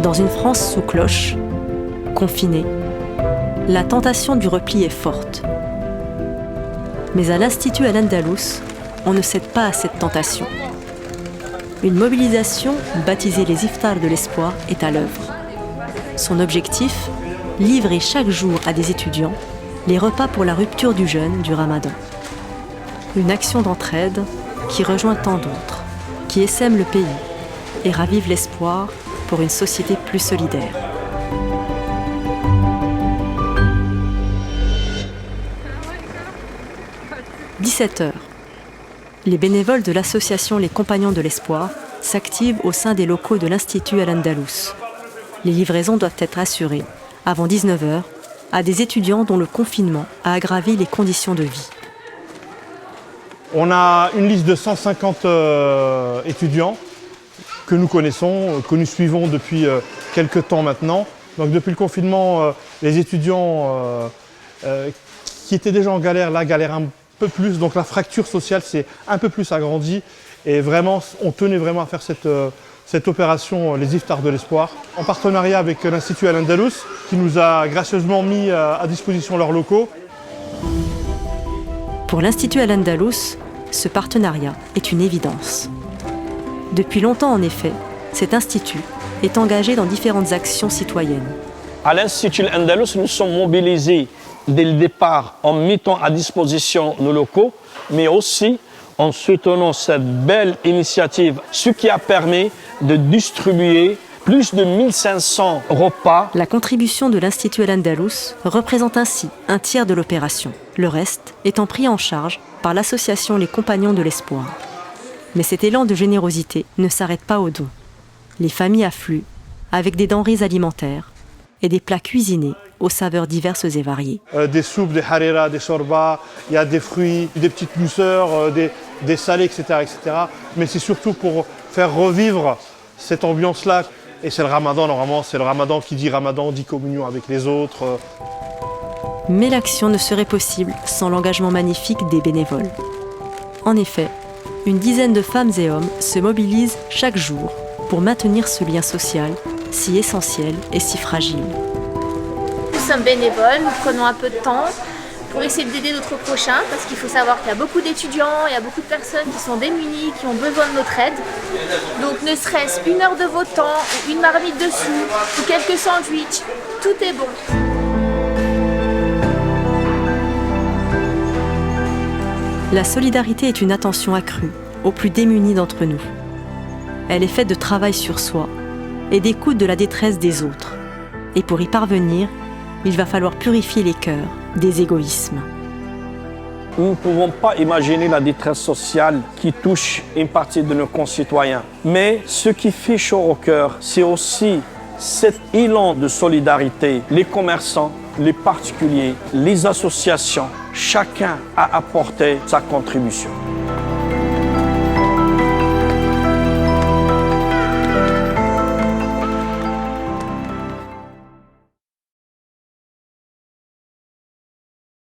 Dans une France sous cloche, confinée, la tentation du repli est forte. Mais à l'Institut Al-Andalus, on ne cède pas à cette tentation. Une mobilisation, baptisée les Iftars de l'Espoir, est à l'œuvre. Son objectif, livrer chaque jour à des étudiants les repas pour la rupture du jeûne du Ramadan. Une action d'entraide qui rejoint tant d'autres, qui essaime le pays et ravive l'espoir pour une société plus solidaire. « 17h. Les bénévoles de l'association Les Compagnons de l'Espoir s'activent au sein des locaux de l'Institut Al-Andalus. Les livraisons doivent être assurées, avant 19h, à des étudiants dont le confinement a aggravé les conditions de vie. On a une liste de 150 étudiants que nous connaissons, que nous suivons depuis quelques temps maintenant. Donc depuis le confinement, les étudiants qui étaient déjà en galère, là, galèrent un peu plus. Donc la fracture sociale s'est un peu plus agrandie. Et vraiment, on tenait vraiment à faire cette opération, les Iftars de l'Espoir, en partenariat avec l'Institut Al-Andalus, qui nous a gracieusement mis à disposition leurs locaux. Pour l'Institut Al-Andalus, ce partenariat est une évidence. Depuis longtemps, en effet, cet institut est engagé dans différentes actions citoyennes. À l'Institut Al-Andalus, nous sommes mobilisés dès le départ en mettant à disposition nos locaux, mais aussi en soutenant cette belle initiative, ce qui a permis de distribuer plus de 1500 repas. La contribution de l'Institut Al-Andalus représente ainsi un tiers de l'opération, le reste étant pris en charge par l'association Les Compagnons de l'Espoir. Mais cet élan de générosité ne s'arrête pas aux dons. Les familles affluent avec des denrées alimentaires et des plats cuisinés aux saveurs diverses et variées. Des soupes, des harira, des shorbas, il y a des fruits, des petites douceurs, des salés, etc., etc. Mais c'est surtout pour faire revivre cette ambiance-là. Et c'est le Ramadan, normalement, c'est le Ramadan qui dit Ramadan, dit communion avec les autres. Mais l'action ne serait possible sans l'engagement magnifique des bénévoles. En effet, une dizaine de femmes et hommes se mobilisent chaque jour pour maintenir ce lien social si essentiel et si fragile. Nous sommes bénévoles, nous prenons un peu de temps pour essayer d'aider notre prochain, parce qu'il faut savoir qu'il y a beaucoup d'étudiants, il y a beaucoup de personnes qui sont démunies, qui ont besoin de notre aide. Donc ne serait-ce une heure de votre temps, ou une marmite de soupe, ou quelques sandwichs, tout est bon. La solidarité est une attention accrue aux plus démunis d'entre nous. Elle est faite de travail sur soi et d'écoute de la détresse des autres. Et pour y parvenir, il va falloir purifier les cœurs des égoïsmes. Nous ne pouvons pas imaginer la détresse sociale qui touche une partie de nos concitoyens. Mais ce qui fait chaud au cœur, c'est aussi cet élan de solidarité. Les commerçants, les particuliers, les associations, chacun a apporté sa contribution.